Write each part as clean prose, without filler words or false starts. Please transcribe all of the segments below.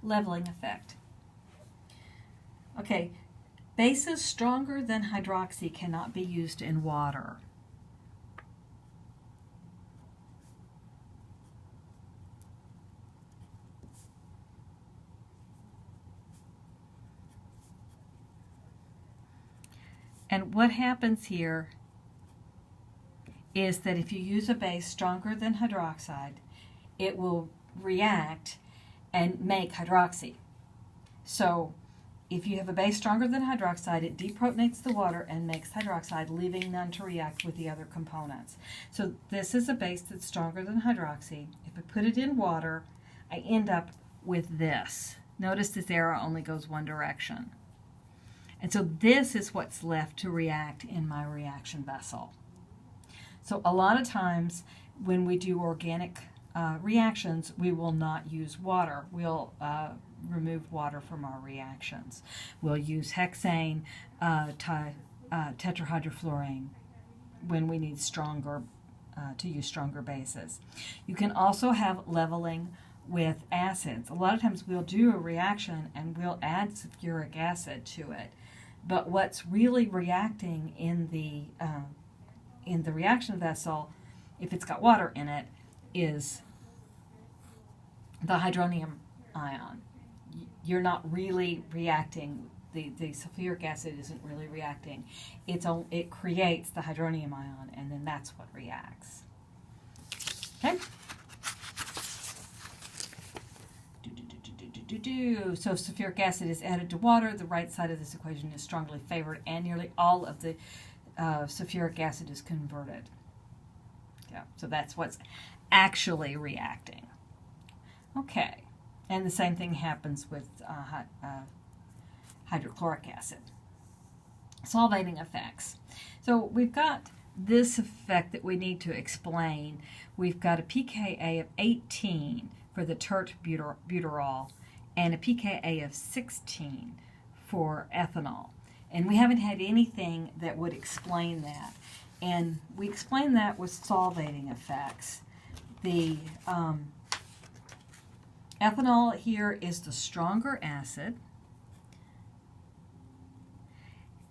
leveling effect. Okay, bases stronger than hydroxy cannot be used in water. And what happens here is that if you use a base stronger than hydroxide, it will react and make hydroxy. So if you have a base stronger than hydroxide, it deprotonates the water and makes hydroxide, leaving none to react with the other components. So this is a base that's stronger than hydroxy. If I put it in water, I end up with this. Notice this arrow only goes one direction. And so this is what's left to react in my reaction vessel. So a lot of times when we do organic reactions, we will not use water. We'll remove water from our reactions. We'll use hexane, tetrahydrofluorane when we need stronger, to use stronger bases. You can also have leveling with acids. A lot of times we'll do a reaction and we'll add sulfuric acid to it. But what's really reacting in the reaction vessel, if it's got water in it, is the hydronium ion. You're not really reacting. The sulfuric acid isn't really reacting. It creates the hydronium ion, and then that's what reacts. Okay. So sulfuric acid is added to water. The right side of this equation is strongly favored, and nearly all of the sulfuric acid is converted. Yeah, so that's what's actually reacting. Okay, and the same thing happens with hydrochloric acid. Solvating effects. So we've got this effect that we need to explain. We've got a pKa of 18 for the tert butyrol and a pKa of 16 for ethanol. And we haven't had anything that would explain that. And we explain that with solvating effects. The ethanol here is the stronger acid,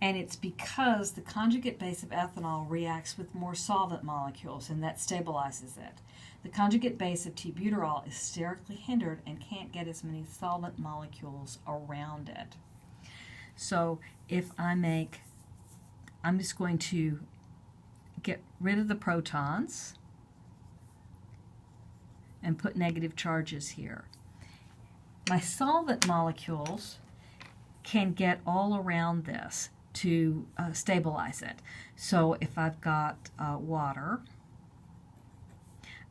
and it's because the conjugate base of ethanol reacts with more solvent molecules, and that stabilizes it. The conjugate base of T-butyrol is sterically hindered and can't get as many solvent molecules around it. So if I'm just going to get rid of the protons and put negative charges here. My solvent molecules can get all around this to stabilize it. So if I've got water,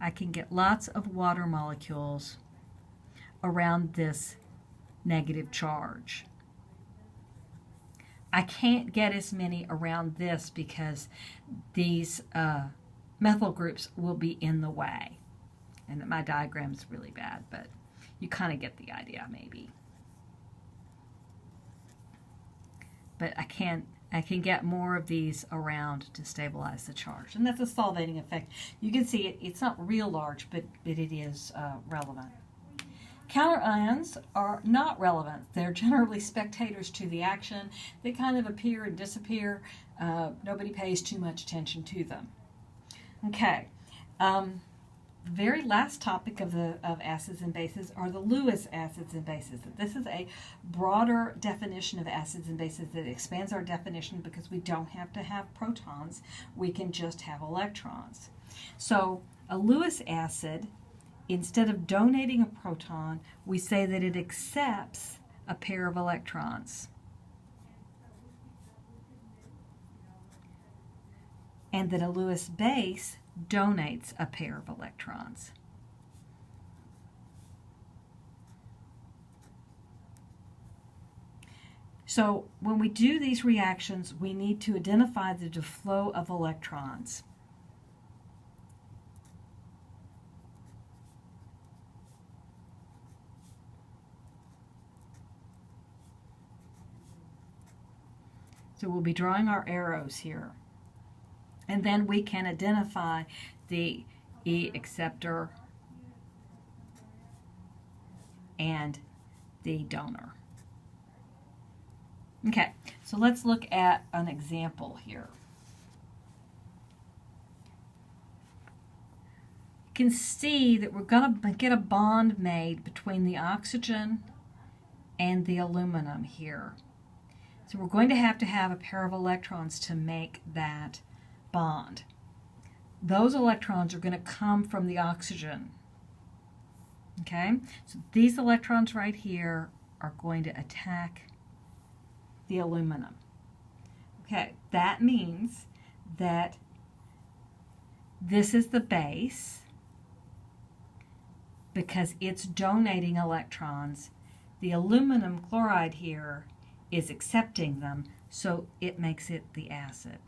I can get lots of water molecules around this negative charge. I can't get as many around this because these methyl groups will be in the way. And my diagram's really bad, but you kind of get the idea maybe. But I can get more of these around to stabilize the charge. And that's a solvating effect. You can see it's not real large, but it is relevant. Counterions are not relevant. They're generally spectators to the action. They kind of appear and disappear. Nobody pays too much attention to them. Okay. The very last topic of acids and bases are the Lewis acids and bases. This is a broader definition of acids and bases that expands our definition because we don't have to have protons. We can just have electrons. So a Lewis acid, instead of donating a proton, we say that it accepts a pair of electrons. And that a Lewis base donates a pair of electrons. So when we do these reactions, we need to identify the flow of electrons. So we'll be drawing our arrows here. And then we can identify the E acceptor and the donor. Okay, so let's look at an example here. You can see that we're going to get a bond made between the oxygen and the aluminum here. So we're going to have a pair of electrons to make that bond. Those electrons are going to come from the oxygen. Okay, so these electrons right here are going to attack the aluminum. Okay, that means that this is the base because it's donating electrons. The aluminum chloride here is accepting them, so it makes it the acid.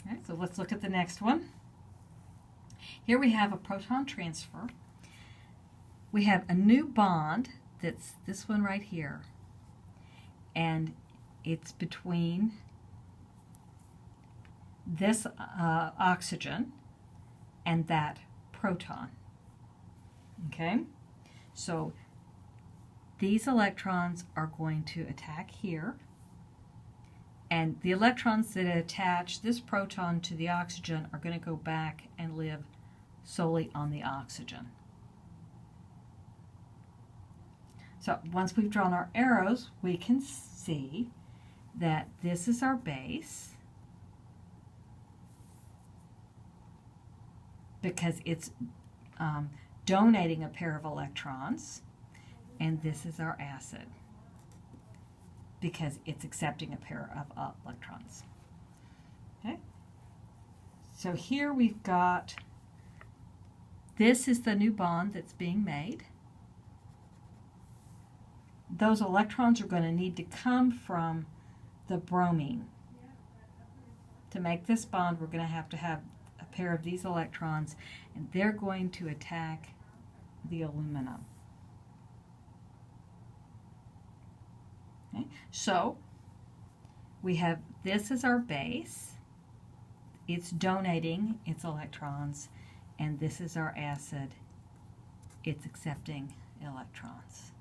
Okay, so let's look at the next one. Here we have a proton transfer. We have a new bond, that's this one right here, and it's between this oxygen and that proton. Okay, so these electrons are going to attack here, and the electrons that attach this proton to the oxygen are going to go back and live solely on the oxygen. So once we've drawn our arrows, we can see that this is our base because it's donating a pair of electrons, and this is our acid because it's accepting a pair of electrons. Okay, so here we've got, this is the new bond that's being made. Those electrons are going to need to come from the bromine. To make this bond, we're going to have a pair of these electrons, and they're going to attack the aluminum. Okay, so we have this as our base. It's donating its electrons, and this is our acid. It's accepting electrons.